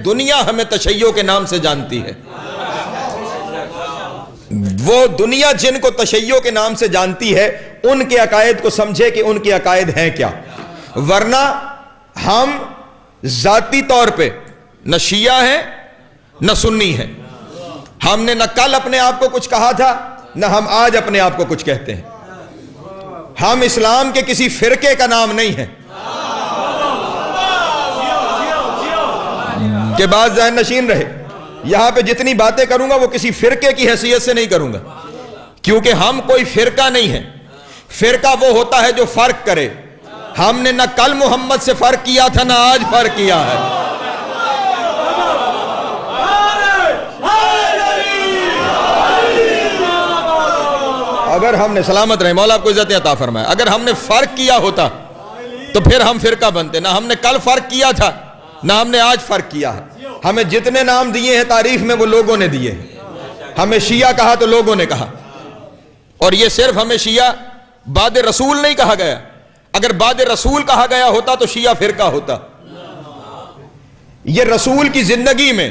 دنیا ہمیں تشیع کے نام سے جانتی ہے. وہ دنیا جن کو تشیع کے نام سے جانتی ہے ان کے عقائد کو سمجھے کہ ان کے عقائد ہیں کیا. ورنہ ہم ذاتی طور پہ نہ شیعہ ہیں نہ سنی ہیں. ہم نے نہ کل اپنے آپ کو کچھ کہا تھا نہ ہم آج اپنے آپ کو کچھ کہتے ہیں. ہم اسلام کے کسی فرقے کا نام نہیں ہیں کہ بعض ذہن نشین رہے. یہاں پہ جتنی باتیں کروں گا وہ کسی فرقے کی حیثیت سے نہیں کروں گا, کیونکہ ہم کوئی فرقہ نہیں ہے. فرقہ وہ ہوتا ہے جو فرق کرے. ہم نے نہ کل محمد سے فرق کیا تھا نہ آج فرق کیا ہے. اگر ہم نے سلامت رہے, مولا آپ کو عزت عطا فرمائے, اگر ہم نے فرق کیا ہوتا تو پھر ہم فرقہ بنتے. نہ ہم نے کل فرق کیا تھا نہ ہم نے آج فرق کیا ہے. ہمیں جتنے نام دیے ہیں تاریخ میں وہ لوگوں نے دیے ہیں. ہمیں شیعہ کہا تو لوگوں نے کہا, اور یہ صرف ہمیں شیعہ بعد رسول نہیں کہا گیا. اگر بعد رسول کہا گیا ہوتا تو شیعہ فرقہ ہوتا. یہ رسول کی زندگی میں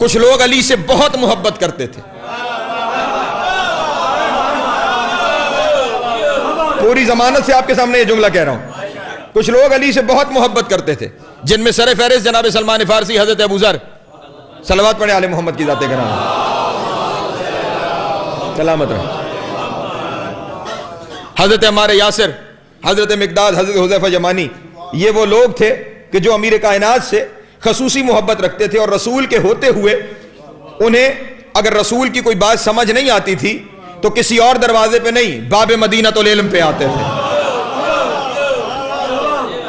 کچھ لوگ علی سے بہت محبت کرتے تھے. پوری ضمانت سے آپ کے سامنے یہ جملہ کہہ رہا ہوں. کچھ لوگ علی سے بہت محبت کرتے تھے, جن میں سر فہرست جناب سلمان فارسی, حضرت ابو ذر, صلوات پڑھیں آل محمد کی ذات گرامی, سلامت رہے, حضرت عمار یاسر, حضرت مقداد, حضرت حذیفہ یمانی. یہ وہ لوگ تھے کہ جو امیر کائنات سے خصوصی محبت رکھتے تھے, اور رسول کے ہوتے ہوئے انہیں اگر رسول کی کوئی بات سمجھ نہیں آتی تھی تو کسی اور دروازے پہ نہیں, باب مدینۃ العلم پہ آتے تھے.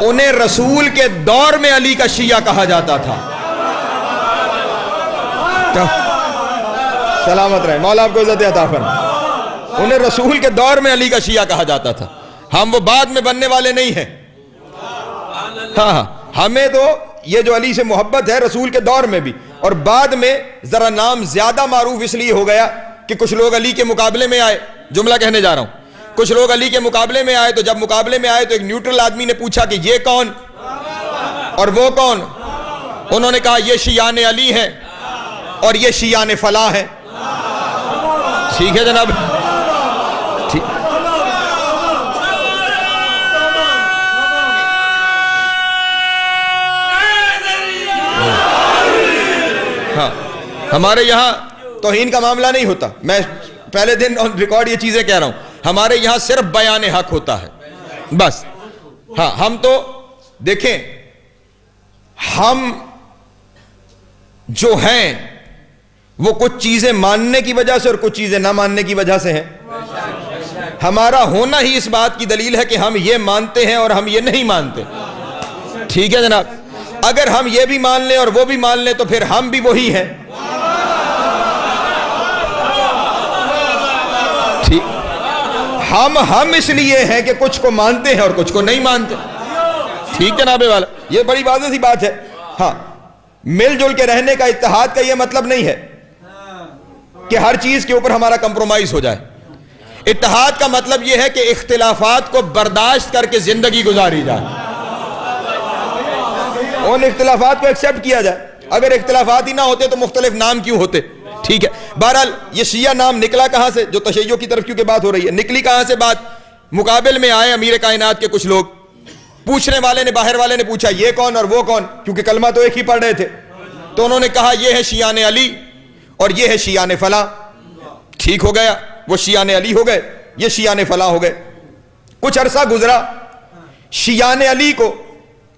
انہیں رسول کے دور میں علی کا شیعہ کہا جاتا تھا. سلامت رہے, مولا آپ کو عزت عطا فرمائے. انہیں رسول کے دور میں علی کا شیعہ کہا جاتا تھا. ہم وہ بعد میں بننے والے نہیں ہیں. ہاں, ہمیں تو یہ جو علی سے محبت ہے رسول کے دور میں بھی, اور بعد میں ذرا نام زیادہ معروف اس لیے ہو گیا کہ کچھ لوگ علی کے مقابلے میں آئے. جملہ کہنے جا رہا ہوں, کچھ لوگ علی کے مقابلے میں آئے, تو جب مقابلے میں آئے تو ایک نیوٹرل آدمی نے پوچھا کہ یہ کون اور وہ کون. انہوں نے کہا یہ شیعان علی ہیں اور یہ شیعان فلاں ہیں. ٹھیک ہے جناب, ٹھیک. ہاں, ہمارے یہاں توہین کا معاملہ نہیں ہوتا. میں پہلے دن آن ریکارڈ یہ چیزیں کہہ رہا ہوں. ہمارے یہاں صرف بیان حق ہوتا ہے بس. ہاں, ہم تو دیکھیں, ہم جو ہیں وہ کچھ چیزیں ماننے کی وجہ سے اور کچھ چیزیں نہ ماننے کی وجہ سے ہیں. ہمارا ہونا ہی اس بات کی دلیل ہے کہ ہم یہ مانتے ہیں اور ہم یہ نہیں مانتے. ٹھیک ہے جناب, اگر ہم یہ بھی مان لیں اور وہ بھی مان لیں تو پھر ہم بھی وہی ہیں. ہم اس لیے ہیں کہ کچھ کو مانتے ہیں اور کچھ کو نہیں مانتے. ٹھیک جناب والا, یہ بڑی واضح سی بات ہے. ہاں, مل جل کے رہنے کا, اتحاد کا یہ مطلب نہیں ہے کہ ہر چیز کے اوپر ہمارا کمپرومائز ہو جائے. اتحاد کا مطلب یہ ہے کہ اختلافات کو برداشت کر کے زندگی گزاری جائے, ان اختلافات کو ایکسپٹ کیا جائے. اگر اختلافات ہی نہ ہوتے تو مختلف نام کیوں ہوتے. ٹھیک ہے, بہرحال یہ شیعہ نام نکلا کہاں سے, جو تشیع کی طرف کیونکہ بات ہو رہی ہے, نکلی کہاں سے بات. مقابل میں آئے امیر کائنات کے کچھ لوگ, پوچھنے والے نے, باہر والے نے پوچھا یہ کون اور وہ کون, کیونکہ کلمہ تو ایک ہی پڑھ رہے تھے. تو انہوں نے کہا یہ ہے شیعان علی اور یہ ہے شیعان فلاں. ٹھیک ہو گیا, وہ شیعان علی ہو گئے, یہ شیعان فلاں ہو گئے. کچھ عرصہ گزرا, شیعان علی کو,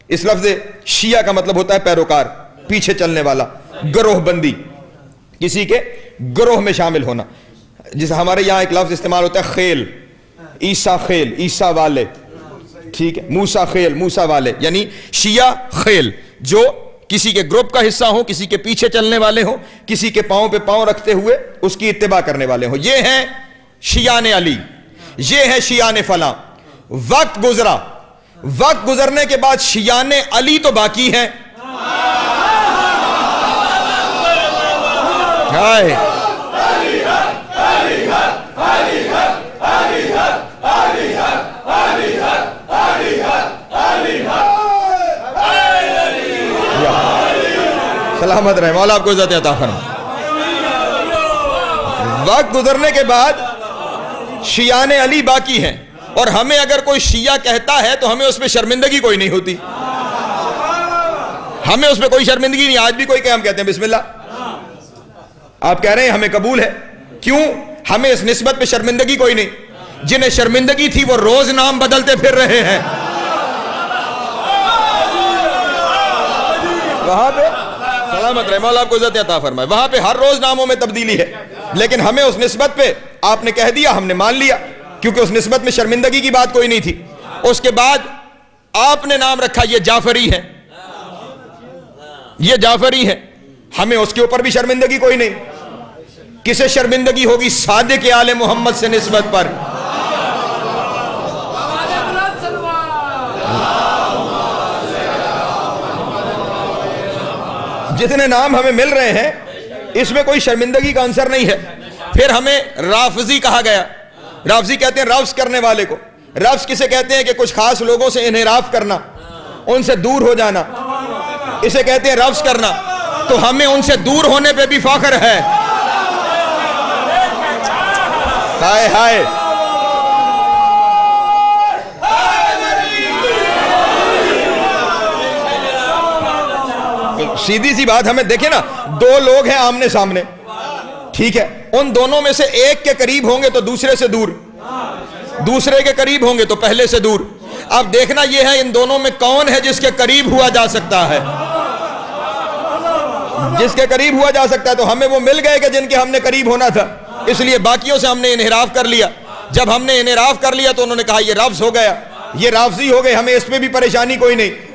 اس لفظ شیعہ کا مطلب ہوتا ہے پیروکار, پیچھے چلنے والا, گروہ بندی, کسی کے گروہ میں شامل ہونا. جیسے ہمارے یہاں ایک لفظ استعمال ہوتا ہے خیل, عیسیٰ خیل, عیسیٰ والے. ٹھیک ہے, موسیٰ خیل, موسیٰ والے, یعنی شیعہ خیل جو کسی کے گروپ کا حصہ ہوں, کسی کے پیچھے چلنے والے ہوں, کسی کے پاؤں پہ پاؤں رکھتے ہوئے اس کی اتباع کرنے والے ہوں. یہ ہیں شیعان علی, یہ ہے شیعان فلاں. وقت گزرا, وقت گزرنے کے بعد شیعان علی تو باقی ہیں. سلامت رہے، مولا آپ کو عزت عطا فرمائے۔ وقت گزرنے کے بعد شیعان علی باقی ہیں، اور ہمیں اگر کوئی شیعہ کہتا ہے تو ہمیں اس پہ شرمندگی کوئی نہیں ہوتی، ہمیں اس پہ کوئی شرمندگی نہیں۔ آج بھی کوئی کہ ہم کہتے ہیں بسم اللہ، آپ کہہ رہے ہیں ہمیں قبول ہے، کیوں؟ ہمیں اس نسبت پہ شرمندگی کوئی نہیں۔ جنہیں شرمندگی تھی وہ روز نام بدلتے پھر رہے ہیں، وہاں پہ سلامت رہے، مولا آپ کو عزت عطا فرمائے، وہاں پہ ہر روز ناموں میں تبدیلی ہے، لیکن ہمیں اس نسبت پہ آپ نے کہہ دیا، ہم نے مان لیا، کیونکہ اس نسبت میں شرمندگی کی بات کوئی نہیں تھی۔ اس کے بعد آپ نے نام رکھا یہ جعفری ہے، یہ جعفری ہے، ہمیں اس کے اوپر بھی شرمندگی کوئی نہیں۔ کسے شرمندگی ہوگی؟ صادق آل محمد سے نسبت پر۔ جتنے نام ہمیں مل رہے ہیں اس میں کوئی شرمندگی کا عنصر نہیں ہے۔ پھر ہمیں رافضی کہا گیا، رافضی کہتے ہیں رفض کرنے والے کو۔ رفض کسے کہتے ہیں؟ کہ کچھ خاص لوگوں سے انحراف کرنا، ان سے دور ہو جانا، اسے کہتے ہیں رفض کرنا۔ تو ہمیں ان سے دور ہونے پہ بھی فخر ہے۔ ہائے ہائے، سیدھی سی بات، ہمیں دیکھیں نا، دو لوگ ہیں آمنے سامنے، ٹھیک ہے، ان دونوں میں سے ایک کے قریب ہوں گے تو دوسرے سے دور، دوسرے کے قریب ہوں گے تو پہلے سے دور۔ اب دیکھنا یہ ہے ان دونوں میں کون ہے جس کے قریب ہوا جا سکتا ہے، جس کے قریب ہوا جا سکتا ہے۔ تو ہمیں وہ مل گئے کہ جن کے ہم نے قریب ہونا تھا، اس لیے باقیوں سے ہم نے انحراف کر لیا۔ جب ہم نے انحراف کر لیا تو انہوں نے کہا یہ رفض ہو گیا، یہ رافضی ہو گئے، ہمیں اس میں بھی پریشانی کوئی نہیں۔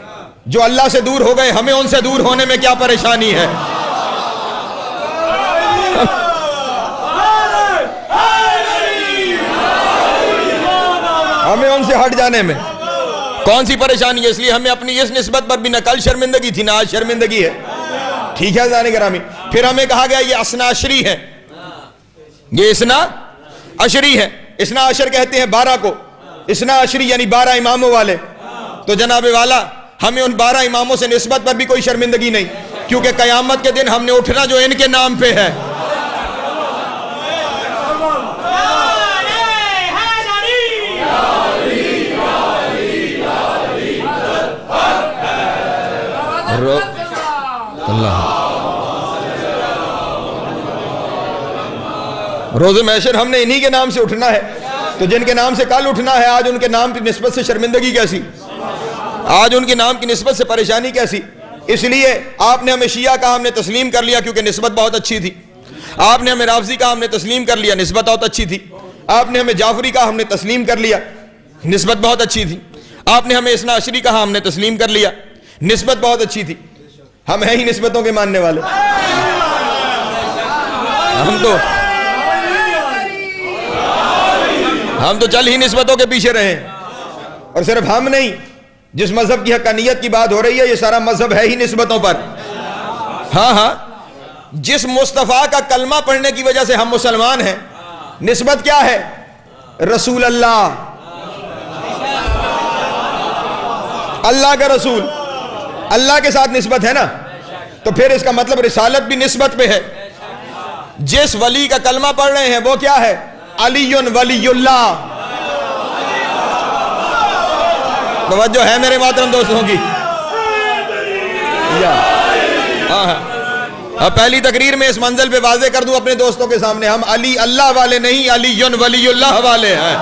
جو اللہ سے دور ہو گئے، ہمیں ان سے دور ہونے میں کیا پریشانی ہے؟ ہمیں ان سے ہٹ جانے میں کون سی پریشانی ہے؟ اس لیے ہمیں اپنی اس نسبت پر بھی نہ کل شرمندگی تھی نہ آج شرمندگی ہے، ٹھیک ہے عزیزان گرامی۔ پھر ہمیں کہا گیا یہ اثنا عشری ہے، یہ اثنا عشری ہے۔ اثنا عشر کہتے ہیں 12 کو، اثنا عشری یعنی 12 اماموں والے۔ تو جناب والا ہمیں ان 12 اماموں سے نسبت پر بھی کوئی شرمندگی نہیں، کیونکہ قیامت کے دن ہم نے اٹھنا جو ان کے نام پہ ہے۔ روز محشر ہم نے انہی کے نام سے اٹھنا ہے، تو جن کے نام سے کل اٹھنا ہے آج ان کے نام کی نسبت سے شرمندگی کیسی، آج ان کے نام کی نسبت سے پریشانی کیسی؟ اس لیے آپ نے ہمیں شیعہ کہا، ہم نے تسلیم کر لیا کیونکہ نسبت بہت اچھی تھی۔ آپ نے ہمیں رافضی کہا، ہم نے تسلیم کر لیا، نسبت بہت اچھی تھی۔ آپ نے ہمیں جعفری کہا، ہم نے تسلیم کر لیا، نسبت بہت اچھی تھی۔ آپ نے ہمیں اثنا عشری کہا، ہم نے تسلیم کر لیا، نسبت بہت اچھی تھی۔ ہم ہیں ہی نسبتوں کے ماننے والے، ہم تو چل ہی نسبتوں کے پیچھے رہے ہیں۔ اور صرف ہم نہیں، جس مذہب کی حقانیت کی بات ہو رہی ہے یہ سارا مذہب ہے ہی نسبتوں پر۔ ہاں ہاں، جس مصطفیٰ کا کلمہ پڑھنے کی وجہ سے ہم مسلمان ہیں، نسبت کیا ہے؟ رسول اللہ، اللہ کا رسول، اللہ کے ساتھ نسبت ہے نا، تو پھر اس کا مطلب رسالت بھی نسبت پہ ہے۔ جس ولی کا کلمہ پڑھ رہے ہیں وہ کیا ہے؟ علی ولی اللہ۔ توجہ ہے میرے محترم دوستوں کی؟ پہلی تقریر میں اس منزل پہ واضح کر دوں اپنے دوستوں کے سامنے، ہم علی اللہ والے نہیں، علی ولی اللہ والے ہیں۔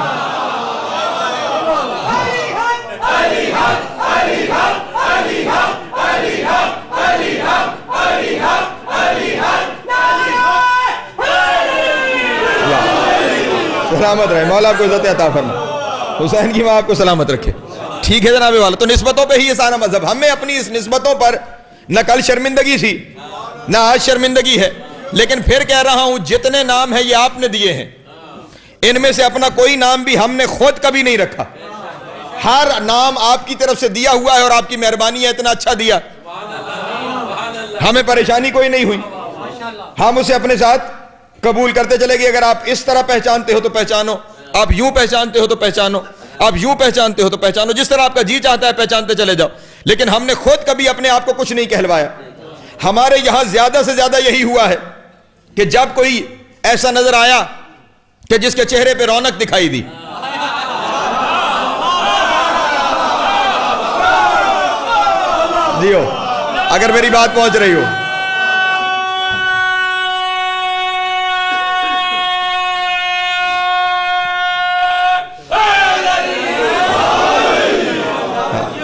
سلامت رہے، مولا آپ کو عزت عطا فرمائے، حسین کی ماں آپ کو سلامت رکھے، ٹھیک ہے جناب والا۔ تو نسبتوں پہ ہی یہ سارا مذہب، ہمیں اپنی اس نسبتوں پر نہ کل شرمندگی تھی نہ آج شرمندگی ہے۔ لیکن پھر کہہ رہا ہوں، جتنے نام ہیں یہ آپ نے دیے ہیں، ان میں سے اپنا کوئی نام بھی ہم نے خود کبھی نہیں رکھا، ہر نام آپ کی طرف سے دیا ہوا ہے، اور آپ کی مہربانی ہے اتنا اچھا دیا، ہمیں پریشانی کوئی نہیں ہوئی، ہم اسے اپنے ساتھ قبول کرتے چلے گئے۔ اگر آپ اس طرح پہچانتے ہو تو پہچانو، آپ یوں پہچانتے ہو تو پہچانو، آپ یوں پہچانتے ہو تو پہچانو، جس طرح آپ کا جی چاہتا ہے پہچانتے چلے جاؤ۔ لیکن ہم نے خود کبھی اپنے آپ کو کچھ نہیں کہلوایا، ہمارے یہاں زیادہ سے زیادہ یہی ہوا ہے کہ جب کوئی ایسا نظر آیا کہ جس کے چہرے پہ رونق دکھائی دی، جی ہو اگر میری بات پہنچ رہی ہو،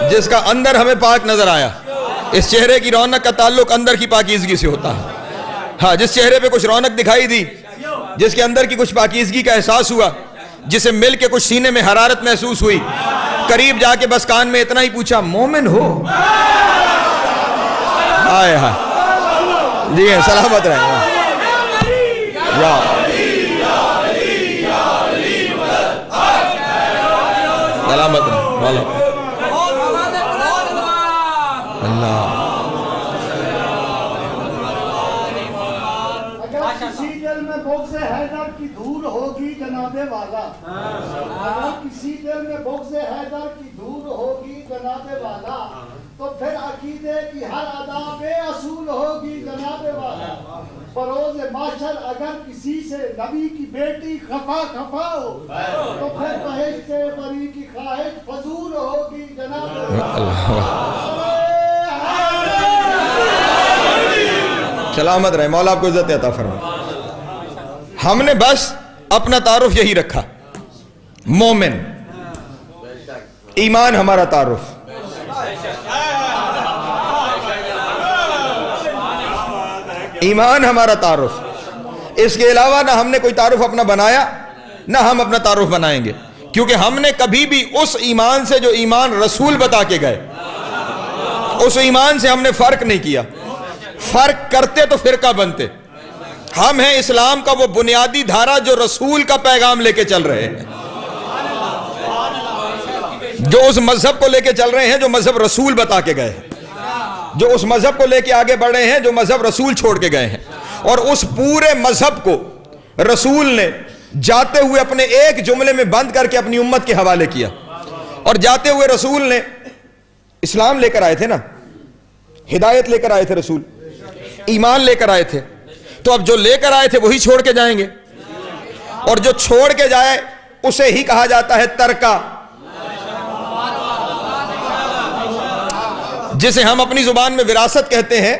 جس کا اندر ہمیں پاک نظر آیا، اس چہرے کی رونق کا تعلق اندر کی پاکیزگی سے ہوتا ہے. ہاں، جس چہرے پہ کچھ رونق دکھائی دی، جس کے اندر کی کچھ پاکیزگی کا احساس ہوا، جسے مل کے کچھ سینے میں حرارت محسوس ہوئی، قریب جا کے بس کان میں اتنا ہی پوچھا مومن ہو، آئے ہاں جی ہیں، سلامت رہیں. سلامت رہیں اللہ. کسی دل میں بغض حیدر کی دھول ہوگی جناب والا، اگر کسی دل میں بغض حیدر کی دھول ہوگی جناب والا، تو پھر عقیدے کی ہر ادا بے اصول ہوگی جناب والا. بروز معاشر اگر کسی سے نبی کی بیٹی خفا ہو، تو پھر بہشت بری کی خواہش فضول ہوگی جناب والا. سلامت رہے، مولا آپ کو عزت عطا فرمائے. ہم نے بس اپنا تعارف یہی رکھا، مومن. ایمان ہمارا تعارف، ایمان ہمارا تعارف. اس کے علاوہ نہ ہم نے کوئی تعارف اپنا بنایا، نہ ہم اپنا تعارف بنائیں گے، کیونکہ ہم نے کبھی بھی اس ایمان سے جو ایمان رسول بتا کے گئے، اس ایمان سے ہم نے فرق نہیں کیا. فرق کرتے تو فرقہ بنتے. ہم ہیں اسلام کا وہ بنیادی دھارا جو رسول کا پیغام لے کے چل رہے ہیں، جو اس مذہب کو لے کے چل رہے ہیں جو مذہب رسول بتا کے گئے ہیں، جو اس مذہب کو لے کے آگے بڑھ رہے ہیں جو مذہب رسول چھوڑ کے گئے ہیں. اور اس پورے مذہب کو رسول نے جاتے ہوئے اپنے ایک جملے میں بند کر کے اپنی امت کے حوالے کیا. اور جاتے ہوئے رسول نے اسلام لے کر آئے تھے نا، ہدایت لے کر آئے تھے رسول، ایمان لے کر آئے تھے. تو اب جو لے کر آئے تھے وہی چھوڑ کے جائیں گے، اور جو چھوڑ کے جائے اسے ہی کہا جاتا ہے ترکہ، جسے ہم اپنی زبان میں وراثت کہتے ہیں.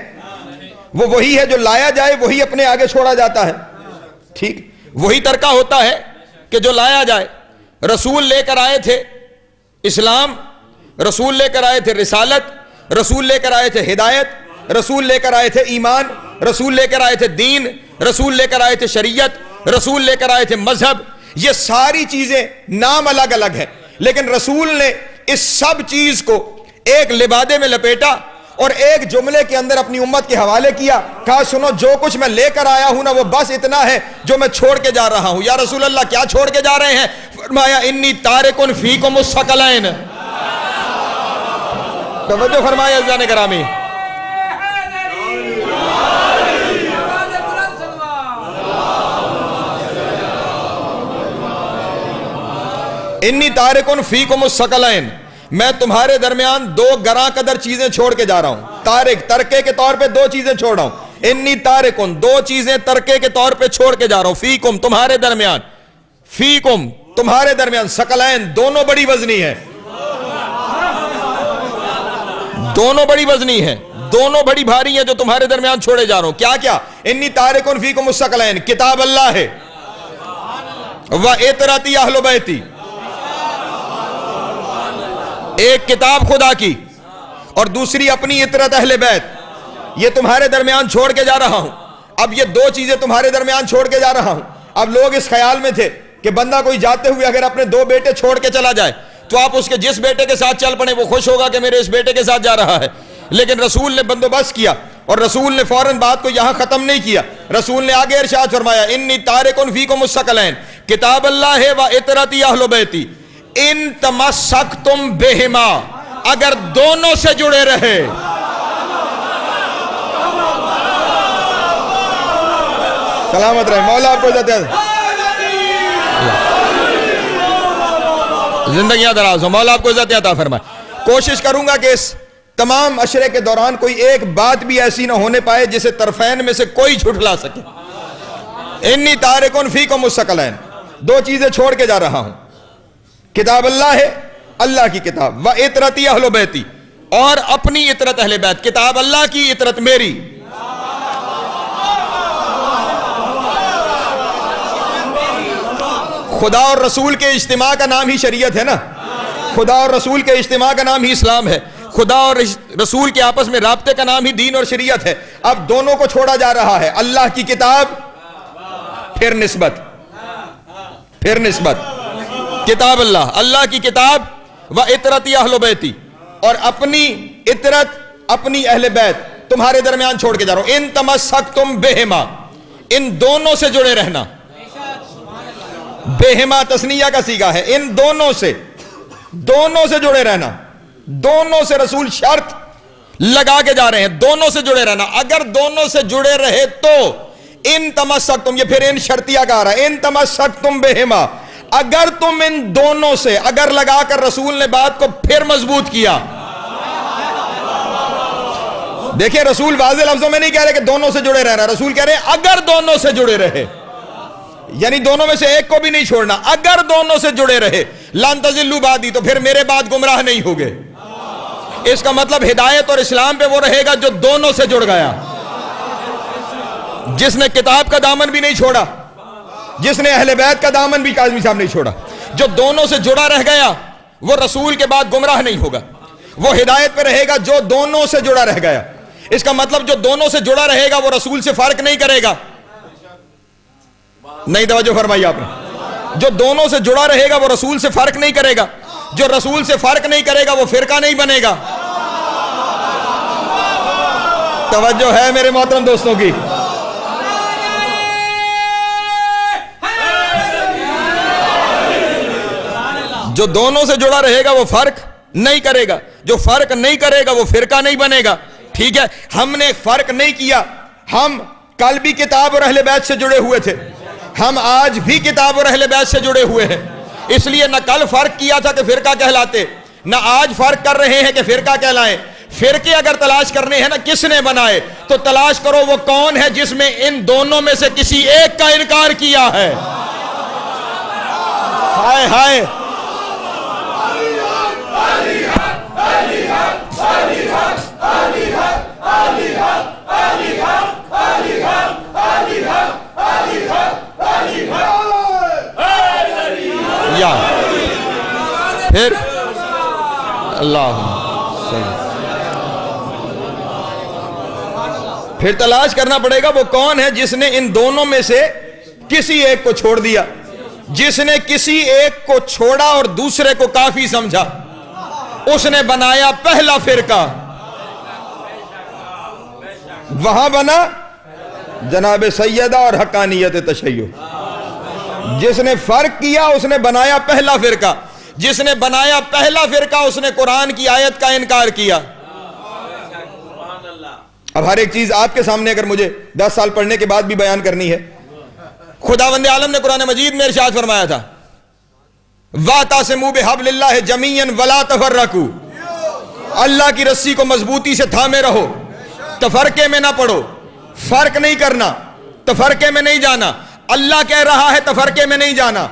وہ وہی ہے جو لایا جائے وہی اپنے آگے چھوڑا جاتا ہے. ٹھیک، وہی ترکہ ہوتا ہے کہ جو لایا جائے. رسول لے کر آئے تھے اسلام، رسول لے کر آئے تھے رسالت، رسول لے کر آئے تھے ہدایت، رسول لے کر آئے تھے ایمان، رسول لے کر آئے تھے دین، رسول لے کر آئے تھے شریعت، رسول لے کر آئے تھے مذہب. یہ ساری چیزیں نام الگ الگ ہیں، لیکن رسول نے اس سب چیز کو ایک لبادے میں لپیٹا اور ایک جملے کے اندر اپنی امت کے حوالے کیا. کہا سنو، جو کچھ میں لے کر آیا ہوں نا وہ بس اتنا ہے جو میں چھوڑ کے جا رہا ہوں. یا رسول اللہ کیا چھوڑ کے جا رہے ہیں؟ فرمایا انی تارکن فیکم الثقلین. توجہ فرمائے عزیزان گرامی. انی تارکن فیکم الثقلین، میں تمہارے درمیان دو گراں قدر چیزیں چھوڑ کے جا رہا ہوں. تارک، ترکے کے طور پہ دو چیزیں چھوڑ رہا ہوں. انی تارکن، دو چیزیں ترکے کے طور پہ چھوڑ کے جا رہا ہوں. فیکم، تمہارے درمیان، فیکم تمہارے درمیان، ثقلین دونوں بڑی وزنی ہیں، دونوں بڑی وزنی ہیں، دونوں بڑی بھاری ہیں جو تمہارے درمیان چھوڑے جا رہا ہوں. کیا کیا؟ انی تارکن فیکم الثقلین، کتاب اللہ ہے، وَإِطْرَتِ أَهْلُ بَيْتِ، ایک کتاب خدا کی اور دوسری اپنی اطرت اہل بیت، یہ تمہارے درمیان چھوڑ کے جا رہا ہوں. اب یہ دو چیزیں تمہارے درمیان چھوڑ کے جا رہا ہوں. اب لوگ اس خیال میں تھے کہ بندہ کوئی جاتے ہوئے اگر اپنے دو بیٹے چھوڑ کے چلا جائے تو آپ اس کے جس بیٹے کے ساتھ چل پڑے وہ خوش ہوگا کہ میرے اس بیٹے کے ساتھ جا رہا ہے. لیکن رسول نے بندوبست کیا اور رسول نے فوراً بات کو یہاں ختم نہیں کیا. رسول نے آگے ارشاد فرمایا انی تارکن فیکم الثقلین، کتاب اللہ ہے وَإِطْرَتِ أَهْلُ بَيْتِ ان تمسکتم بہما، اگر دونوں سے جڑے رہے. سلامت رہے، مولا آپ کو عزت ہے، زندگیاں دراز ہو، مولا آپ کو عزت عطا فرمائے. کوشش کروں گا کہ اس تمام عشرے کے دوران کوئی ایک بات بھی ایسی نہ ہونے پائے جسے طرفین میں سے کوئی جھٹلا سکے. انی تارکن فیکم الثقلین، دو چیزیں چھوڑ کے جا رہا ہوں. کتاب اللہ ہے، اللہ کی کتاب، و اطرتی اہل بیتی، اور اپنی اطرت اہل بیت. کتاب اللہ کی، اطرت میری. خدا اور رسول کے اجتماع کا نام ہی شریعت ہے نا. خدا اور رسول کے اجتماع کا نام ہی اسلام ہے. خدا اور رسول کے آپس میں رابطے کا نام ہی دین اور شریعت ہے. اب دونوں کو چھوڑا جا رہا ہے. اللہ کی کتاب، پھر نسبت، پھر نسبت. کتاب اللہ، اللہ کی کتاب، و اطرتی اہل بیتی، اور اپنی اطرت، اپنی اہل بیت تمہارے درمیان چھوڑ کے جا رہا ہوں. ان تمسکتم بہما، ان دونوں سے جڑے رہنا. بہما تسنیہ کا صیغہ ہے. ان دونوں سے جڑے رہنا. دونوں سے رسول شرط لگا کے جا رہے ہیں، دونوں سے جڑے رہنا. اگر دونوں سے جڑے رہے تو ان تمسکتم، یہ پھر ان شرطیہ کا آ رہا ہے. ان تمسکتم بہما، اگر تم ان دونوں سے، اگر لگا کر رسول نے بات کو پھر مضبوط کیا. دیکھیں رسول واضح لفظوں میں نہیں کہہ رہے کہ دونوں سے جڑے رہنا، رسول کہہ رہے ہیں اگر دونوں سے جڑے رہے، یعنی دونوں میں سے ایک کو بھی نہیں چھوڑنا. اگر دونوں سے جڑے رہے، لن تضلوا بعدی، تو پھر میرے بعد گمراہ نہیں ہوگے. اس کا مطلب ہدایت اور اسلام پہ وہ رہے گا جو دونوں سے جڑ گیا، جس نے کتاب کا دامن بھی نہیں چھوڑا، جس نے اہل بیت کا دامن بھی کاظمی صاحب نہیں چھوڑا. جو دونوں سے جڑا رہ گیا وہ رسول کے بعد گمراہ نہیں ہوگا، وہ ہدایت پہ رہے گا جو دونوں سے جڑا رہ گیا. اس کا مطلب جو دونوں سے جڑا رہے گا وہ رسول سے فرق نہیں کرے گا. نہیں توجہ فرمائی آپ نے. جو دونوں سے جڑا رہے گا وہ رسول سے فرق نہیں کرے گا. جو رسول سے فرق نہیں کرے گا وہ فرقہ نہیں بنے گا. توجہ ہے میرے محترم دوستوں کی. جو دونوں سے جڑا رہے گا وہ فرق نہیں کرے گا. جو فرق نہیں کرے گا وہ فرقہ نہیں بنے گا. ٹھیک ہے، ہم نے فرق نہیں کیا. ہم کل بھی کتاب اور اہل بیت سے جڑے ہوئے تھے، ہم آج بھی کتاب اور اہل بیت سے جڑے ہوئے ہیں. اس لیے نہ کل فرق کیا تھا کہ فرقہ کہلاتے، نہ آج فرق کر رہے ہیں کہ فرقہ کہلائیں. فرقے اگر تلاش کرنے ہیں نا کس نے بنائے، تو تلاش کرو وہ کون ہے جس میں ان دونوں میں سے کسی ایک کا انکار کیا ہے. ہائے ہائے، یا پھر اللہ پھر تلاش کرنا پڑے گا وہ کون ہے جس نے ان دونوں میں سے کسی ایک کو چھوڑ دیا. جس نے کسی ایک کو چھوڑا اور دوسرے کو کافی سمجھا، اس نے بنایا پہلا فرقہ. وہاں بنا جناب سیدہ اور حقانیت تشیع. جس نے فرق کیا اس نے بنایا پہلا فرقہ. جس نے بنایا پہلا فرقہ اس نے قرآن کی آیت کا انکار کیا. اب ہر ایک چیز آپ کے سامنے اگر مجھے 10 سال پڑھنے کے بعد بھی بیان کرنی ہے، خداوند عالم نے قرآن مجید میں ارشاد فرمایا تھا وَاعْتَصِمُوا بِحَبْلِ اللَّهِ جَمِيعًا وَلَا تَفَرَّقُوا، اللہ کی رسی کو مضبوطی سے تھامے رہو، تفرقے میں نہ پڑو. فرق نہیں کرنا، تفرقے میں نہیں جانا. اللہ کہہ رہا ہے تفرقے میں نہیں جانا.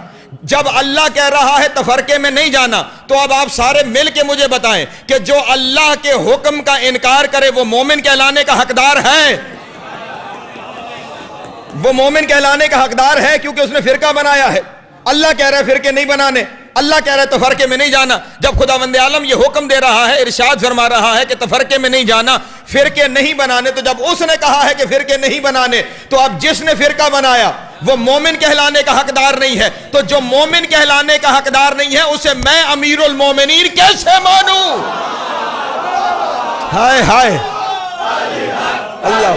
جب اللہ کہہ رہا ہے تفرقے میں نہیں جانا تو اب آپ سارے مل کے مجھے بتائیں کہ جو اللہ کے حکم کا انکار کرے وہ مومن کہلانے کا حقدار ہے؟ وہ مومن کہلانے کا حقدار ہے کیونکہ اس نے فرقہ بنایا ہے. اللہ کہہ رہا ہے فرقے نہیں بنانے، اللہ کہہ رہا ہے تفرقے میں نہیں جانا. جب خداوند عالم یہ حکم دے رہا ہے، ارشاد فرما رہا ہے کہ تفرقے میں نہیں جانا، فرقے نہیں بنانے، تو جب اس نے کہا ہے کہ فرقے نہیں بنانے تو اب جس نے فرقہ بنایا وہ مومن کہلانے کا حقدار نہیں ہے. تو جو مومن کہلانے کا حقدار نہیں ہے اسے میں امیر المومنین کیسے مانوں؟ ہائے ہائے اللہ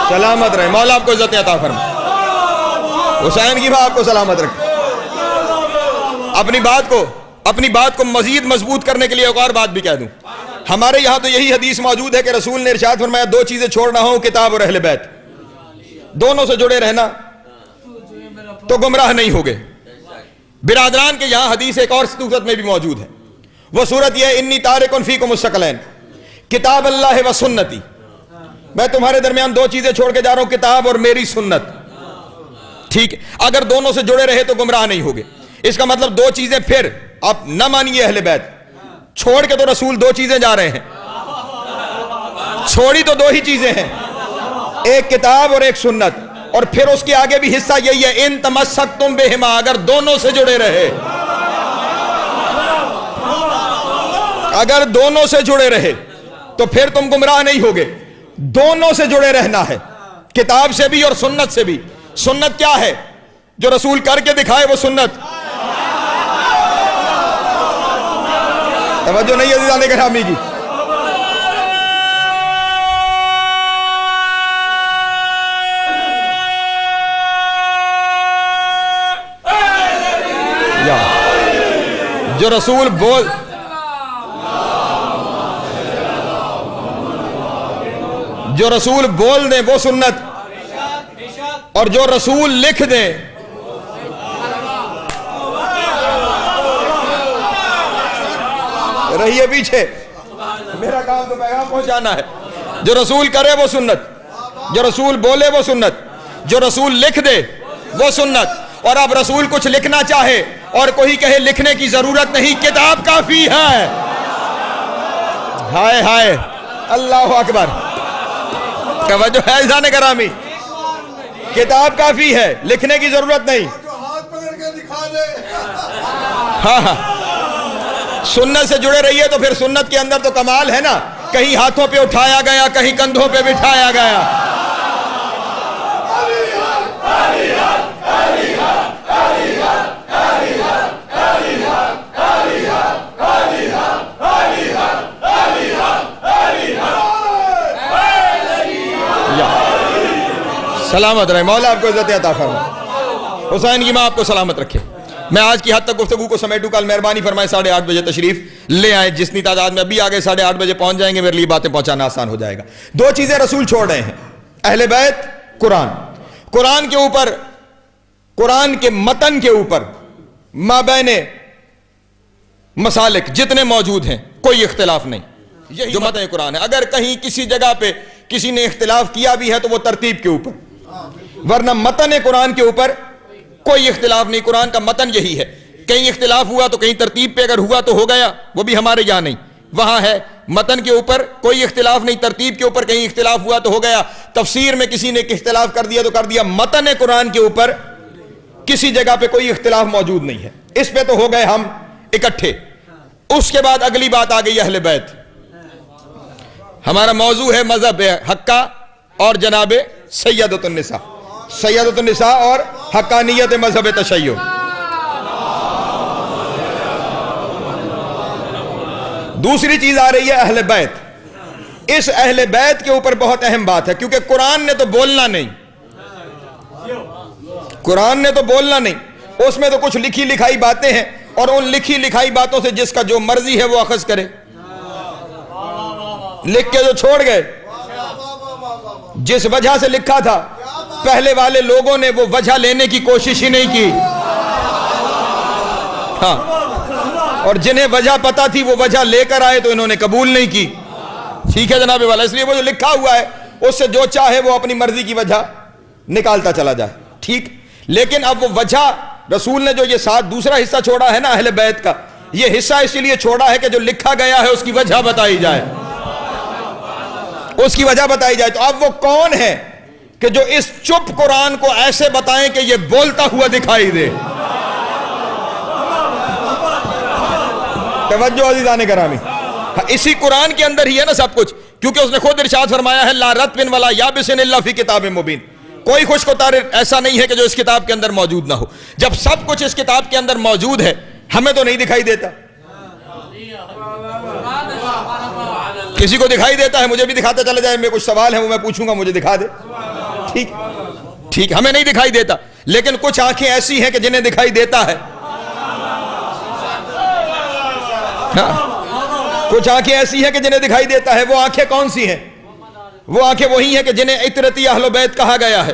سلامت رہے. مولا آپ کو عزت عطا فرمائے. حسین کی ماں آپ کو سلامت رکھے. اپنی بات کو مزید مضبوط کرنے کے لیے ایک اور بات بھی کہہ دوں. ہمارے یہاں تو یہی حدیث موجود ہے کہ رسول نے ارشاد فرمایا 2 چیزیں چھوڑ رہا ہوں، کتاب اور اہل بیت. دونوں سے جڑے رہنا تو گمراہ نہیں ہوگے. برادران کے یہاں حدیث ایک اور صورت میں بھی موجود ہے. وہ صورت یہ ہے انی تارکن فیکم الثقلین کتاب اللہ و سنتی. میں تمہارے درمیان دو چیزیں چھوڑ کے جا رہا ہوں, کتاب اور میری سنت. ٹھیک ہے, اگر دونوں سے جڑے رہے تو گمراہ نہیں ہوگے. اس کا مطلب دو چیزیں پھر آپ نہ مانیے اہل بیت, چھوڑ کے تو رسول دو چیزیں جا رہے ہیں, چھوڑی تو دو ہی چیزیں ہیں, ایک کتاب اور ایک سنت. اور پھر اس کے آگے بھی حصہ یہی ہے ان تمسکتم بہما, اگر دونوں سے جڑے رہے, اگر دونوں سے جڑے رہے تو پھر تم گمراہ نہیں ہوگے. دونوں سے جڑے رہنا ہے, کتاب سے بھی اور سنت سے بھی. سنت کیا ہے؟ جو رسول کر کے دکھائے وہ سنت. توجہ نہیں عزیزان گرامی کی. جو رسول بول دیں وہ سنت, اور جو رسول لکھ دیں رہیے پیچھے, میرا کام تو پیغام پہنچانا ہے. جو رسول کرے وہ سنت, جو رسول بولے وہ سنت, جو رسول لکھ دے وہ سنت. اور اب رسول کچھ لکھنا چاہے اور کوئی کہے لکھنے کی ضرورت نہیں, کتاب کافی ہے. ہائے ہائے, اللہ اکبر, توجہ ہے عزیزان گرامی, کتاب کافی ہے, لکھنے کی ضرورت نہیں. ہاں ہاں, سنت سے جڑے رہیے تو پھر سنت کے اندر تو کمال ہے نا, کہیں ہاتھوں پہ اٹھایا گیا, کہیں کندھوں پہ بٹھایا گیا. سلامت رہے, مولا آپ کو عزت عطا فرمائے, حسین کی ماں آپ کو سلامت رکھے. میں آج کی حد تک گفتگو کو سمیٹوں, کل مہربانی فرمائے 8:30 بجے تشریف لے آئیں. جتنی تعداد میں ابھی آگے 8:30 بجے پہنچ جائیں گے, میرے لیے باتیں پہنچانا آسان ہو جائے گا. دو چیزیں رسول چھوڑ رہے ہیں, اہل بیت, قرآن. قرآن کے اوپر, قرآن کے متن کے اوپر مابین مسالک جتنے موجود ہیں کوئی اختلاف نہیں. یہی جو متن قرآن ہے. اگر کہیں کسی جگہ پہ کسی نے اختلاف کیا بھی ہے تو وہ ترتیب کے اوپر, ورنہ متن قرآن کے اوپر کوئی اختلاف نہیں. قرآن کا متن یہی ہے. کہیں اختلاف ہوا تو کہیں ترتیب پہ اگر ہوا تو ہو گیا, وہ بھی ہمارے یہاں نہیں, وہاں ہے متن کے اوپر کوئی اختلاف نہیں, ترتیب کے اوپر کہیں اختلاف ہوا تو ہو گیا. تفسیر میں کسی نے اختلاف کر دیا تو کر دیا, متن قرآن کے اوپر کسی جگہ پہ کوئی اختلاف موجود نہیں ہے. اس پہ تو ہو گئے ہم اکٹھے. اس کے بعد اگلی بات آ گئی اہل بیت. ہمارا موضوع ہے مذہب حقہ اور جناب سیدۃ النساء, سیدۃ النساء اور حقانیت مذہب تشیع. دوسری چیز آ رہی ہے اہل بیت. اس اہل بیت کے اوپر بہت اہم بات ہے, کیونکہ قرآن نے تو بولنا نہیں, قرآن نے تو بولنا نہیں, اس میں تو کچھ لکھی لکھائی باتیں ہیں, اور ان لکھی لکھائی باتوں سے جس کا جو مرضی ہے وہ اخذ کرے. لکھ کے جو چھوڑ گئے, جس وجہ سے لکھا تھا پہلے والے لوگوں نے وہ وجہ لینے کی کوشش ہی نہیں کی. ہاں, اور جنہیں وجہ پتا تھی وہ وجہ لے کر آئے تو انہوں نے قبول نہیں کی. ٹھیک ہے جناب والا, اس لیے وہ جو لکھا ہوا ہے اس سے جو چاہے وہ اپنی مرضی کی وجہ نکالتا چلا جائے. ٹھیک, لیکن اب وہ وجہ رسول نے جو یہ ساتھ دوسرا حصہ چھوڑا ہے نا اہل بیت کا, یہ حصہ اس لیے چھوڑا ہے کہ جو لکھا گیا ہے اس کی وجہ بتائی جائے, اس کی وجہ بتائی جائے. تو اب وہ کون ہے کہ جو اس چپ قرآن کو ایسے بتائیں کہ یہ بولتا ہوا دکھائی دے. توجہ عزیزان گرامی, اسی قرآن کے اندر ہی ہے نا سب کچھ, کیونکہ اس نے خود ارشاد فرمایا ہے لا رطب ولا یابس الا فی کتاب مبین. کوئی خشک و تار ایسا نہیں ہے کہ جو اس کتاب کے اندر موجود نہ ہو. جب سب کچھ اس کتاب کے اندر موجود ہے, ہمیں تو نہیں دکھائی دیتا, کسی کو دکھائی دیتا ہے, مجھے بھی دکھاتا چلا جائے, میں کچھ سوال ہے وہ میں پوچھوں گا مجھے دکھا دے. ٹھیک ٹھیک, ہمیں نہیں دکھائی دیتا, لیکن کچھ آنکھیں ایسی ہیں کہ جنہیں دکھائی دیتا ہے. کچھ آنکھیں ایسی ہیں کہ جنہیں دکھائی دیتا ہے. وہ آنکھیں کون سی ہیں؟ وہ آنکھیں وہی ہیں کہ جنہیں عطرتی اہل بیت کہا گیا ہے.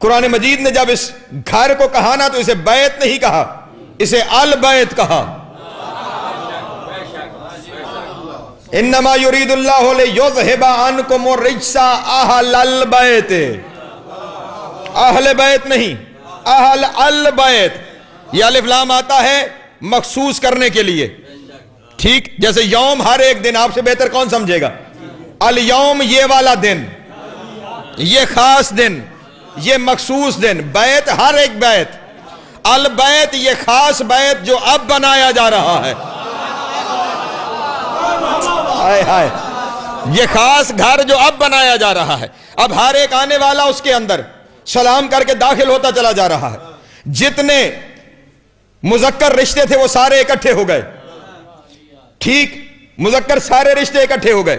قرآن مجید نے جب اس گھر کو کہا نا تو اسے بیت نہیں کہا, اسے البیت کہا. انما یرید اللہ لیذھب عنکم الرجس اہل البیت, اہل بیت نہیں, اہل البیت. یہ الف لام آتا ہے مخصوص کرنے کے لیے, ٹھیک, جیسے یوم ہر ایک دن, آپ سے بہتر کون سمجھے گا؟ الیوم یہ والا دن, یہ خاص دن, یہ مخصوص دن. بیت ہر ایک بیت, البیت یہ خاص بیت جو اب بنایا جا رہا ہے. ہائے ہائے, یہ خاص گھر جو اب بنایا جا رہا ہے. اب ہر ایک آنے والا اس کے اندر سلام کر کے داخل ہوتا چلا جا رہا ہے. جتنے مذکر رشتے تھے وہ سارے اکٹھے ہو گئے, ٹھیک, مذکر سارے رشتے اکٹھے ہو گئے.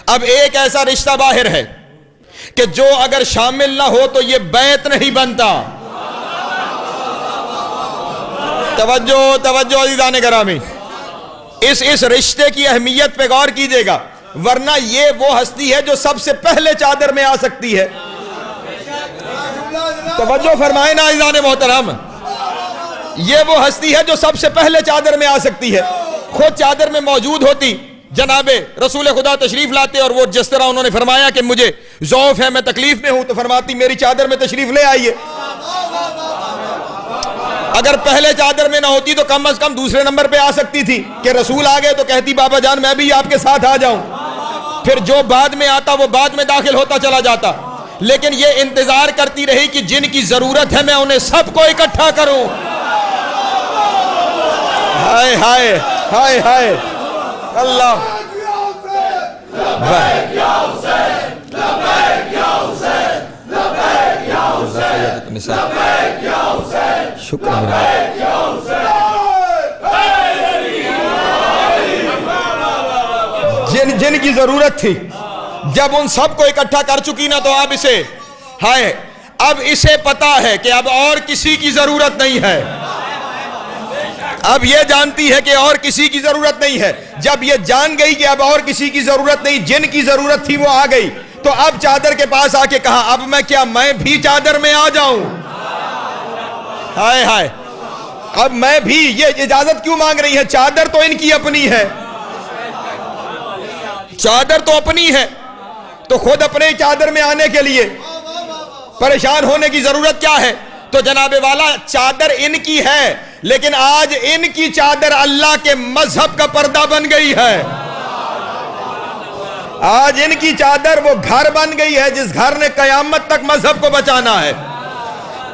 اب ایک ایسا رشتہ باہر ہے کہ جو اگر شامل نہ ہو تو یہ بیت نہیں بنتا. توجہ توجہ عزیزان گرامی, اس رشتے کی اہمیت پہ غور کیجئے گا, ورنہ یہ وہ ہستی ہے جو سب سے پہلے چادر میں آ سکتی ہے. توجہ فرمائیں نا عزیزان محترم, یہ وہ ہستی ہے جو سب سے پہلے چادر میں آ سکتی ہے. خود چادر میں موجود ہوتی, جناب رسول خدا تشریف لاتے, اور وہ جس طرح انہوں نے فرمایا کہ مجھے ضعف ہے, میں تکلیف میں ہوں, تو فرماتی میری چادر میں تشریف لے آئیے. اگر پہلے چادر میں نہ ہوتی تو کم از کم دوسرے نمبر پہ آ سکتی تھی کہ رسول آ گئے, تو کہتی بابا جان میں بھی آپ کے ساتھ آ جاؤں. پھر جو بعد میں آتا وہ بعد میں داخل ہوتا چلا جاتا. لیکن یہ انتظار کرتی رہی کہ جن کی ضرورت ہے میں انہیں سب کو اکٹھا کروں. ہائے ہائے ہائے ہائے اللہ, شکر جن کی ضرورت تھی جب ان سب کو اکٹھا کر چکی نا, تو اب اسے ہائے, اب اسے پتا ہے کہ اب اور کسی کی ضرورت نہیں ہے. اب یہ جانتی ہے کہ اور کسی کی ضرورت نہیں ہے. جب یہ جان گئی کہ اب اور کسی کی ضرورت نہیں, جن کی ضرورت تھی وہ آ گئی, تو اب چادر کے پاس آ کے کہا اب میں کیا, میں بھی چادر میں آ جاؤں. ہائے ہائے, اب میں بھی. یہ اجازت کیوں مانگ رہی ہے؟ چادر تو ان کی اپنی ہے, چادر تو اپنی ہے, تو خود اپنے چادر میں آنے کے لیے پریشان ہونے کی ضرورت کیا ہے؟ تو جناب والا چادر ان کی ہے, لیکن آج ان کی چادر اللہ کے مذہب کا پردہ بن گئی ہے. آج ان کی چادر وہ گھر بن گئی ہے جس گھر نے قیامت تک مذہب کو بچانا ہے.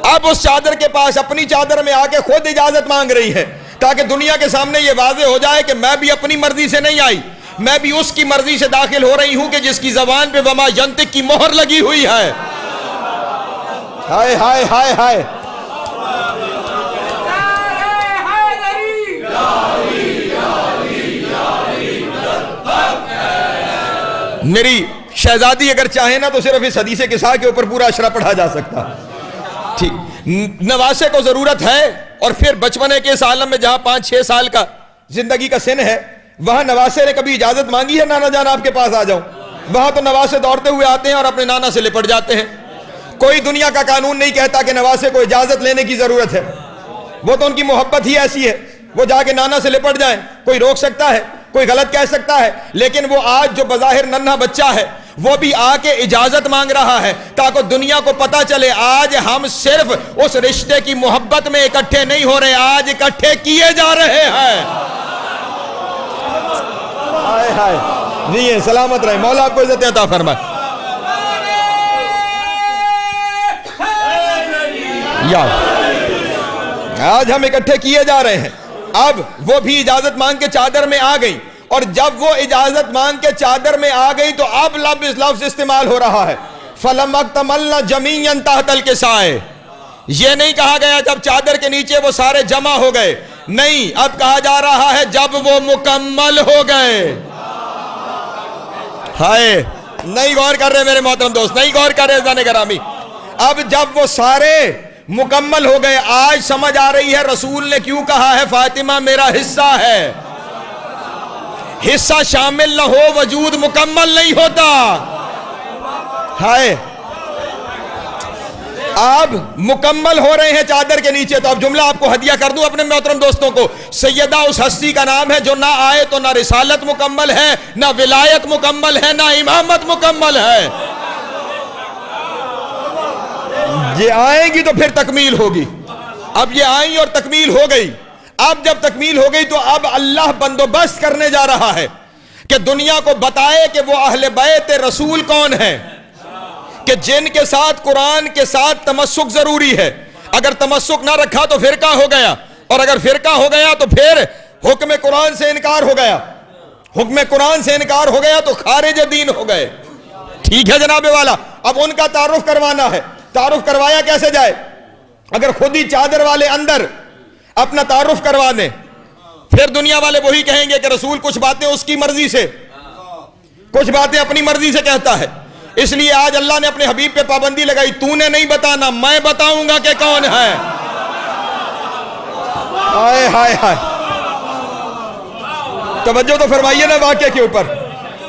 اب اس چادر کے پاس اپنی چادر میں آ کے خود اجازت مانگ رہی ہے, تاکہ دنیا کے سامنے یہ واضح ہو جائے کہ میں بھی اپنی مرضی سے نہیں آئی, میں بھی اس کی مرضی سے داخل ہو رہی ہوں کہ جس کی زبان پہ وما ینطق کی مہر لگی ہوئی ہے. ہائے ہائے ہائے ہائے, میری شہزادی اگر چاہے نا تو صرف اس حدیث قصہ کے اوپر پورا اشرا پڑھا جا سکتا. ٹھیک, نواسے کو ضرورت ہے, اور پھر بچپنے کے اس عالم میں جہاں 5-6 سال کا زندگی کا سن ہے, وہاں نواسے نے کبھی اجازت مانگی ہے نانا جان آپ کے پاس آ جاؤں؟ وہاں تو نواسے دوڑتے ہوئے آتے ہیں اور اپنے نانا سے لپٹ جاتے ہیں. کوئی دنیا کا قانون نہیں کہتا کہ نواسے کو اجازت لینے کی ضرورت ہے, وہ تو ان کی محبت ہی ایسی ہے, وہ جا کے نانا سے لپٹ جائیں. کوئی روک سکتا ہے؟ کوئی غلط کہہ سکتا ہے؟ لیکن وہ آج جو بظاہر ننھا بچہ ہے وہ بھی آ کے اجازت مانگ رہا ہے, تاکہ دنیا کو پتا چلے آج ہم صرف اس رشتے کی محبت میں اکٹھے نہیں ہو رہے, آج اکٹھے کیے جا رہے ہیں. ہائے ہائے, جی سلامت رہے, مولا آپ کو عزت عطا فرمائے. آج ہم اکٹھے کیے جا رہے ہیں. اب وہ بھی اجازت مانگ کے چادر میں آ گئی, اور جب وہ اجازت مانگ کے چادر میں آ گئی تو اب لفظ استعمال ہو رہا ہے فَلَمَّ اكْتَمَلْنَ جَمِيعًا تَحْتَ الْكِسَاءِ. یہ نہیں کہا گیا جب چادر کے نیچے وہ سارے جمع ہو گئے, نہیں, اب کہا جا رہا ہے جب وہ مکمل ہو گئے. ہائے, نہیں غور کر رہے میرے محترم دوست, نہیں غور کر رہے عزیزان گرامی. اب جب وہ سارے مکمل ہو گئے, آج سمجھ آ رہی ہے رسول نے کیوں کہا ہے فاطمہ میرا حصہ ہے. حصہ شامل نہ ہو وجود مکمل نہیں ہوتا. ہائے آپ مکمل ہو رہے ہیں چادر کے نیچے، تو اب جملہ آپ کو ہدیہ کر دوں اپنے محترم دوستوں کو. سیدہ اس ہستی کا نام ہے جو نہ آئے تو نہ رسالت مکمل ہے، نہ ولایت مکمل ہے، نہ امامت مکمل ہے. یہ آئیں گی تو پھر تکمیل ہوگی. اب یہ آئیں اور تکمیل ہو گئی. اب جب تکمیل ہو گئی تو اب اللہ بندوبست کرنے جا رہا ہے کہ دنیا کو بتائے کہ وہ اہل بیت رسول کون ہے، کہ جن کے ساتھ قرآن کے ساتھ تمسک ضروری ہے. اگر تمسک نہ رکھا تو فرقہ ہو گیا، اور اگر فرقہ ہو گیا تو پھر حکم قرآن سے انکار ہو گیا. حکم قرآن سے انکار ہو گیا تو خارج دین ہو گئے. ٹھیک ہے جناب والا. اب ان کا تعارف کروانا ہے. تعارف کروایا کیسے جائے؟ اگر خود ہی چادر والے اندر اپنا تعارف کروا دیں، پھر دنیا والے وہی کہیں گے کہ رسول کچھ باتیں اس کی مرضی سے، کچھ باتیں اپنی مرضی سے کہتا ہے. اس لیے آج اللہ نے اپنے حبیب پہ پابندی لگائی، تو نے نہیں بتانا، میں بتاؤں گا کہ کون ہے. ہائے ہائے ہائے. توجہ تو فرمائیے نا واقعے کے اوپر،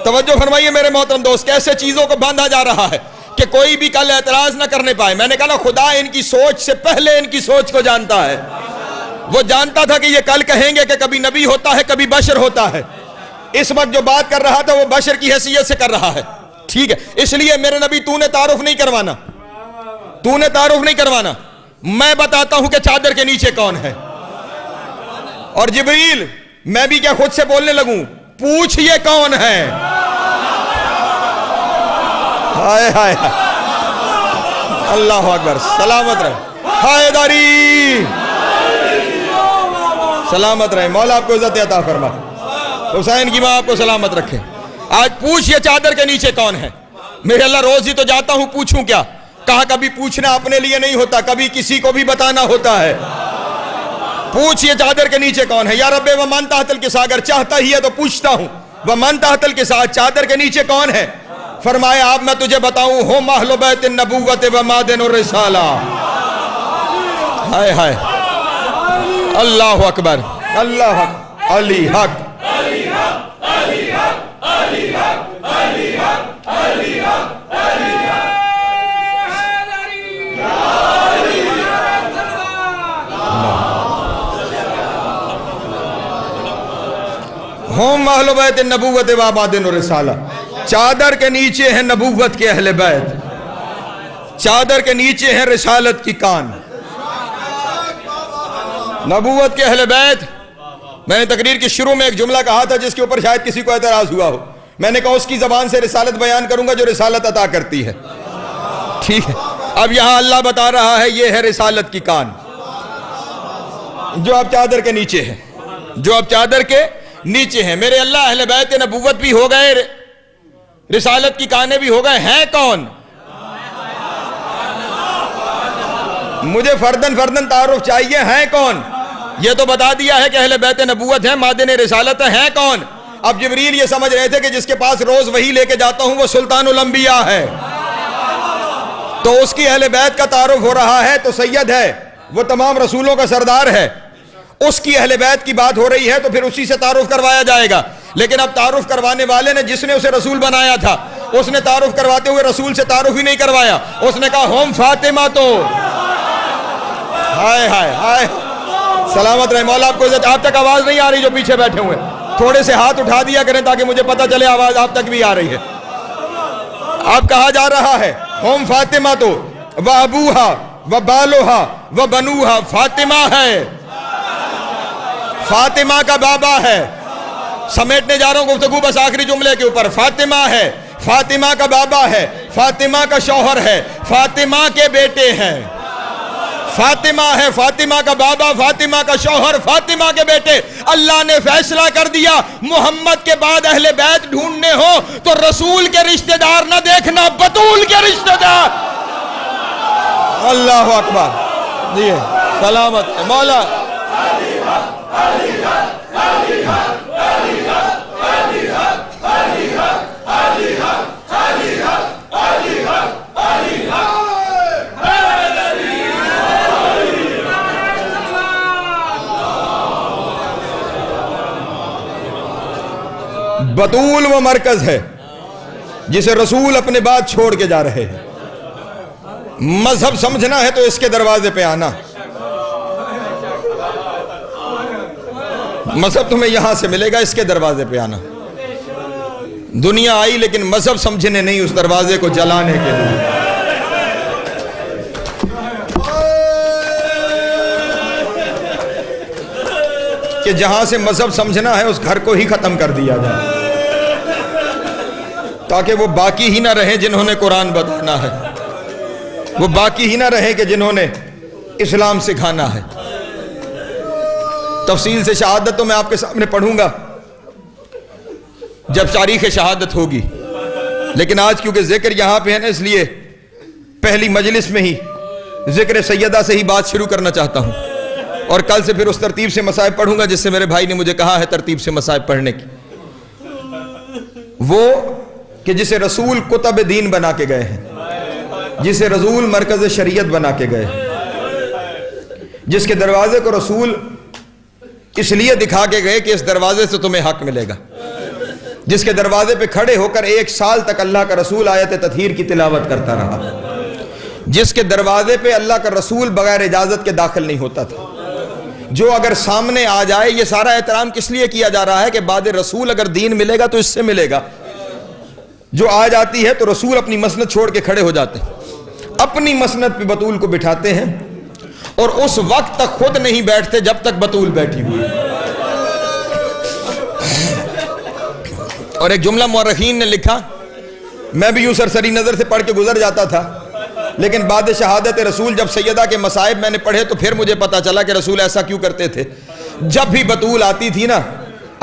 توجہ فرمائیے میرے محترم دوست. کیسے چیزوں کو باندھا جا رہا ہے کہ کوئی بھی کل اعتراض نہ کرنے پائے. میں نے کہا نا خدا ان کی سوچ سے پہلے ان کی سوچ کو جانتا ہے. وہ جانتا تھا کہ یہ کل کہیں گے کہ کبھی نبی ہوتا ہے کبھی بشر ہوتا ہے. اس وقت جو بات کر رہا تھا وہ بشر کی حیثیت سے کر رہا ہے. ٹھیک ہے، اس لیے میرے نبی تو نے تعارف نہیں کروانا، تو نے تعارف نہیں کروانا. میں بتاتا ہوں کہ چادر کے نیچے کون ہے. اور جبریل میں بھی کیا خود سے بولنے لگوں، پوچھ یہ کون ہے. ہائے ہائے اللہ اکبر. سلامت رہے حیدری، سلامت رہے. مولا آپ کو عزت عطا فرما، حسین کی ماں آپ کو سلامت رکھے. آج پوچھ یہ چادر کے نیچے کون ہے. میرے اللہ روز ہی تو جاتا ہوں پوچھوں کیا. کہا کبھی پوچھنا اپنے لیے نہیں ہوتا، کبھی کسی کو بھی بتانا ہوتا ہے. پوچھ یہ چادر کے نیچے کون ہے. یا رب ومن تحت القصا، اگر چاہتا ہی ہے تو پوچھتا ہوں، ومن تحت القصا، چادر کے نیچے کون ہے. فرمایا اب میں تجھے بتاؤں، ہم اہل بیت النبوت و معدن الرسالہ. ہائے ہائے اللہ اکبر، اللہ حق، علی حق. ہم اہل بیت النبوت و معدن الرسالہ. چادر کے نیچے ہیں نبوت کے اہل بیت، چادر کے نیچے ہیں رسالت کی کان. نبوت کے اہل بیت. میں نے تقریر کی شروع میں ایک جملہ کہا تھا جس کے اوپر شاید کسی کو اعتراض ہوا ہو. میں نے کہا اس کی زبان سے رسالت بیان کروں گا جو رسالت عطا کرتی ہے. ٹھیک ہے، اب یہاں اللہ بتا رہا ہے یہ ہے رسالت کی کان جو اب چادر کے نیچے ہے، جو اب چادر کے نیچے ہے. میرے اللہ اہل بیت نبوت بھی ہو گئے، رسالت کی کانیں بھی ہو گئے. ہیں کون؟ مجھے فردن تعارف چاہیے. ہیں کون؟ یہ تو بتا دیا ہے کہ اہل بیت نبوت ہیں، معدن رسالت ہیں. کون؟ اب جبریل یہ سمجھ رہے تھے کہ جس کے پاس روز وہی لے کے جاتا ہوں وہ سلطان الانبیاء ہے، تو اس کی اہل بیت کا تعارف ہو رہا ہے تو سید ہے، وہ تمام رسولوں کا سردار ہے. اس کی اہل بیت کی بات ہو رہی ہے تو پھر اسی سے تعارف کروایا جائے گا. لیکن اب تعارف کروانے والے نے، جس نے اسے رسول بنایا تھا، اس نے تعارف کرواتے ہوئے رسول سے تعارف ہی نہیں کروایا. اس نے کہا ہم فاطمہ. تو ہائے ہائے ہائے سلامت رہے. مولا آپ کو عزت. آپ تک آواز نہیں آ رہی جو پیچھے بیٹھے ہوئے؟ تھوڑے سے ہاتھ اٹھا دیا کریں تاکہ مجھے پتہ چلے آواز آپ تک بھی آ رہی ہے. اب کہا جا رہا ہے ہم فاطمہ تو و ابوہا و بالوہا و بنوہا. فاطمہ ہے، فاطمہ کا بابا ہے. سمیٹنے جا رہا ہوں گفتگو بس آخری جملے کے اوپر. فاطمہ ہے، فاطمہ کا بابا ہے، فاطمہ کا شوہر ہے، فاطمہ کے بیٹے ہیں. فاطمہ ہے، فاطمہ کا بابا، فاطمہ کا شوہر، فاطمہ کے بیٹے. اللہ نے فیصلہ کر دیا محمد کے بعد اہل بیت ڈھونڈنے ہو تو رسول کے رشتہ دار نہ دیکھنا، بطول کے رشتہ دار. اللہ اکبر. جی سلامت مولا. بطول وہ مرکز ہے جسے رسول اپنے بعد چھوڑ کے جا رہے ہیں. مذہب سمجھنا ہے تو اس کے دروازے پہ آنا. مذہب تمہیں یہاں سے ملے گا, اس کے دروازے پہ آنا. دنیا آئی لیکن مذہب سمجھنے نہیں, اس دروازے کو جلانے کے لیے. کہ جہاں سے مذہب سمجھنا ہے اس گھر کو ہی ختم کر دیا جائے, تاکہ وہ باقی ہی نہ رہیں جنہوں نے قرآن بتانا ہے, وہ باقی ہی نہ رہیں کہ جنہوں نے اسلام سکھانا ہے. تفصیل سے شہادت تو میں آپ کے سامنے پڑھوں گا جب تاریخ شہادت ہوگی, لیکن آج کیونکہ ذکر یہاں پہ ہے نا, اس لیے پہلی مجلس میں ہی ذکر سیدہ سے ہی بات شروع کرنا چاہتا ہوں, اور کل سے پھر اس ترتیب سے مصائب پڑھوں گا جس سے میرے بھائی نے مجھے کہا ہے ترتیب سے مصائب پڑھنے کی. وہ کہ جسے رسول کتب دین بنا کے گئے ہیں, جسے رسول مرکز شریعت بنا کے گئے ہیں, جس کے دروازے کو رسول اس لیے دکھا کے گئے کہ اس دروازے سے تمہیں حق ملے گا, جس کے دروازے پہ کھڑے ہو کر 1 سال تک اللہ کا رسول آیت تطہیر کی تلاوت کرتا رہا, جس کے دروازے پہ اللہ کا رسول بغیر اجازت کے داخل نہیں ہوتا تھا, جو اگر سامنے آ جائے, یہ سارا احترام کس لیے کیا جا رہا ہے کہ بعد رسول اگر دین ملے گا تو اس سے ملے گا, جو آ جاتی ہے تو رسول اپنی مسند چھوڑ کے کھڑے ہو جاتے ہیں, اپنی مسند پہ بطول کو بٹھاتے ہیں, اور اس وقت تک خود نہیں بیٹھتے جب تک بطول بیٹھی ہوئی. اور ایک جملہ مورخین نے لکھا, میں بھی یوں سرسری نظر سے پڑھ کے گزر جاتا تھا, لیکن بعد شہادت رسول جب سیدہ کے مصائب میں نے پڑھے تو پھر مجھے پتا چلا کہ رسول ایسا کیوں کرتے تھے. جب بھی بطول آتی تھی نا,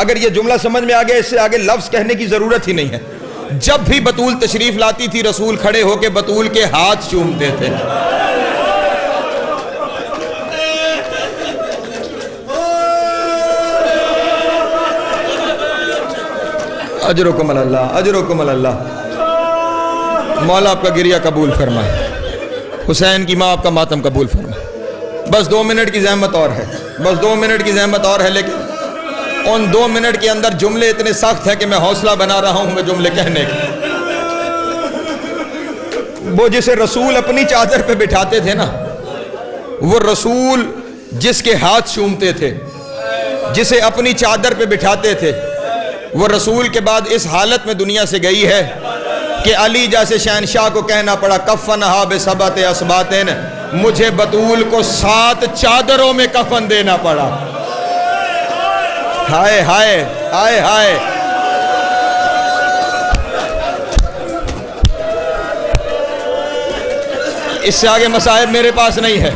اگر یہ جملہ سمجھ میں آ گیا, اس سے آگے لفظ کہنے کی ضرورت ہی نہیں ہے, جب بھی بطول تشریف لاتی تھی رسول کھڑے ہو کے بطول کے ہاتھ چومتے تھے. اجرکم اللہ, اجرکم اللہ. مولا آپ کا گریہ قبول فرمائے, حسین کی ماں آپ کا ماتم قبول فرمائے. بس 2 منٹ کی زحمت اور ہے, بس 2 منٹ کی زحمت اور ہے, لیکن ان 2 منٹ کے اندر جملے اتنے سخت ہیں کہ میں حوصلہ بنا رہا ہوں میں جملے کہنے کے. وہ جسے رسول اپنی چادر پہ بٹھاتے تھے نا, وہ رسول جس کے ہاتھ چومتے تھے, جسے اپنی چادر پہ بٹھاتے تھے, وہ رسول کے بعد اس حالت میں دنیا سے گئی ہے کہ علی جیسے شہنشاہ کو کہنا پڑا کفنہا بسبعۃ اسباط, مجھے بطول کو 7 چادروں میں کفن دینا پڑا. ہائے ہائے ہائے ہائے. اس سے آگے مصائب میرے پاس نہیں ہے.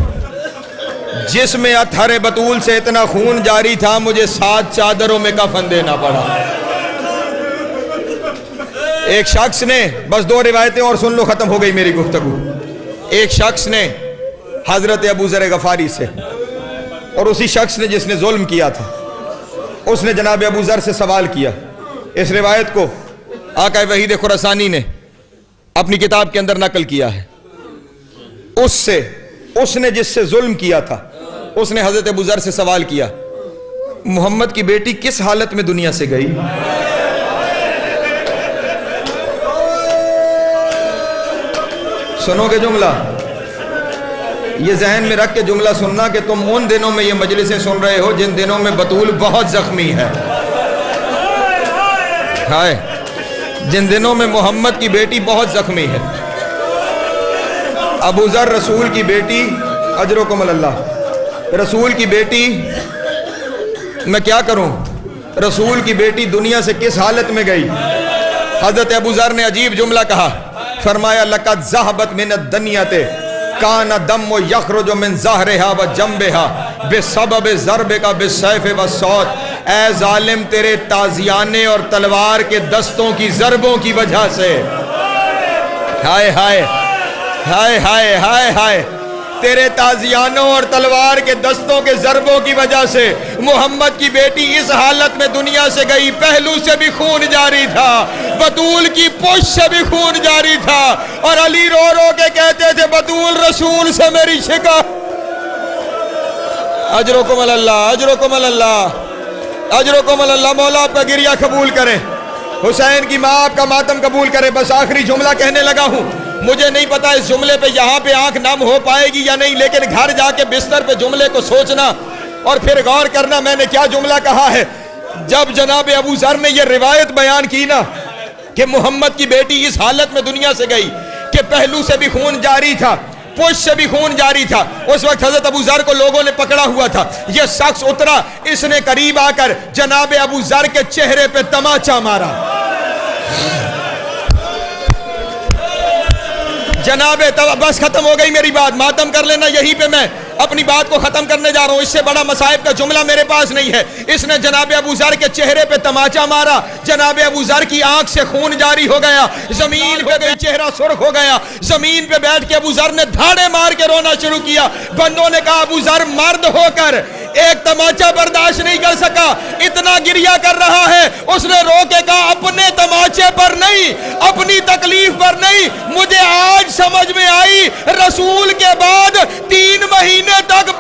جس میں اطہر بطول سے اتنا خون جاری تھا, مجھے 7 چادروں میں کفن دینا پڑا. ایک شخص نے, بس 2 روایتیں اور سن لو, ختم ہو گئی میری گفتگو. ایک شخص نے حضرت ابو ذر غفاری سے, اور اسی شخص نے جس نے ظلم کیا تھا, اس نے جناب ابو ذر سے سوال کیا. اس روایت کو آقا وحید خراسانی نے اپنی کتاب کے اندر نقل کیا ہے. اس نے جس سے ظلم کیا تھا, اس نے حضرت ابو ذر سے سوال کیا, محمد کی بیٹی کس حالت میں دنیا سے گئی؟ سنو گے جملہ, یہ ذہن میں رکھ کے جملہ سننا کہ تم ان دنوں میں یہ مجلسیں سن رہے ہو جن دنوں میں بطول بہت زخمی ہے. ہائے, جن دنوں میں محمد کی بیٹی بہت زخمی ہے. ابو ذر رسول کی بیٹی, اجرکم اللہ, رسول کی بیٹی, میں کیا کروں, رسول کی بیٹی دنیا سے کس حالت میں گئی. حضرت ابو ذر نے عجیب جملہ کہا, فرمایا لقد ذهبت من الدنيا كان دم يخرج من ظهرها وجنبها بسبب ضربك بالسيف والصوت. اے ظالم, تیرے تازیانے اور تلوار کے دستوں کی ضربوں کی وجہ سے, ہائے ہائے ہائے ہائے ہائے ہائے, تیرے تازیانوں اور تلوار کے دستوں کے ضربوں کی وجہ سے محمد کی بیٹی اس حالت میں دنیا سے گئی. پہلو سے بھی خون جاری تھا, بطول کی پشت سے بھی خون جاری تھا, اور علی رو رو کے کہتے تھے بطول رسول سے میری شکایت. اجرکم اللہ, اجرکم اللہ, اجرکم اللہ. مولا آپ کا گریہ قبول کرے, حسین کی ماں آپ کا ماتم قبول کرے. بس آخری جملہ کہنے لگا ہوں, مجھے نہیں پتا اس جملے پہ یہاں پہ آنکھ نم ہو پائے گی یا نہیں، لیکن گھر جا کے بستر پہ جملے کو سوچنا اور پھر غور کرنا میں نے کیا جملہ کہا ہے۔ جب جناب ابو ذر نے یہ روایت بیان کی نا کہ محمد کی بیٹی اس حالت میں دنیا سے گئی کہ پہلو سے بھی خون جاری تھا، پشت سے بھی خون جاری تھا، اس وقت حضرت ابو ذر کو لوگوں نے پکڑا ہوا تھا، یہ شخص اترا، اس نے قریب آ کر جناب ابو ذر کے چہرے پہ تماچا مارا۔ جناب بس ختم ہو گئی میری بات، ماتم کر لینا، یہیں پہ میں اپنی بات کو ختم کرنے جا رہا ہوں، اس سے بڑا مصائب کا جملہ میرے پاس نہیں ہے۔ اس نے جناب ابو ذر کے چہرے پہ تماچا مارا، جناب ابو ذر کی آنکھ سے خون جاری ہو گیا، زمین پہ گئی، چہرہ سرخ ہو گیا، زمین پہ بیٹھ کے ابو ذر نے دھاڑے مار کے رونا شروع کیا۔ بندوں نے کہا ابو ذر مرد ہو کر ایک تماچا برداشت نہیں کر سکا، اتنا گریہ کر رہا ہے، اس نے رو کے کہا اپنے تماچے پر نہیں، اپنی تکلیف پر نہیں، مجھے آج سمجھ میں آئی رسول کے بعد 3 مہینے تک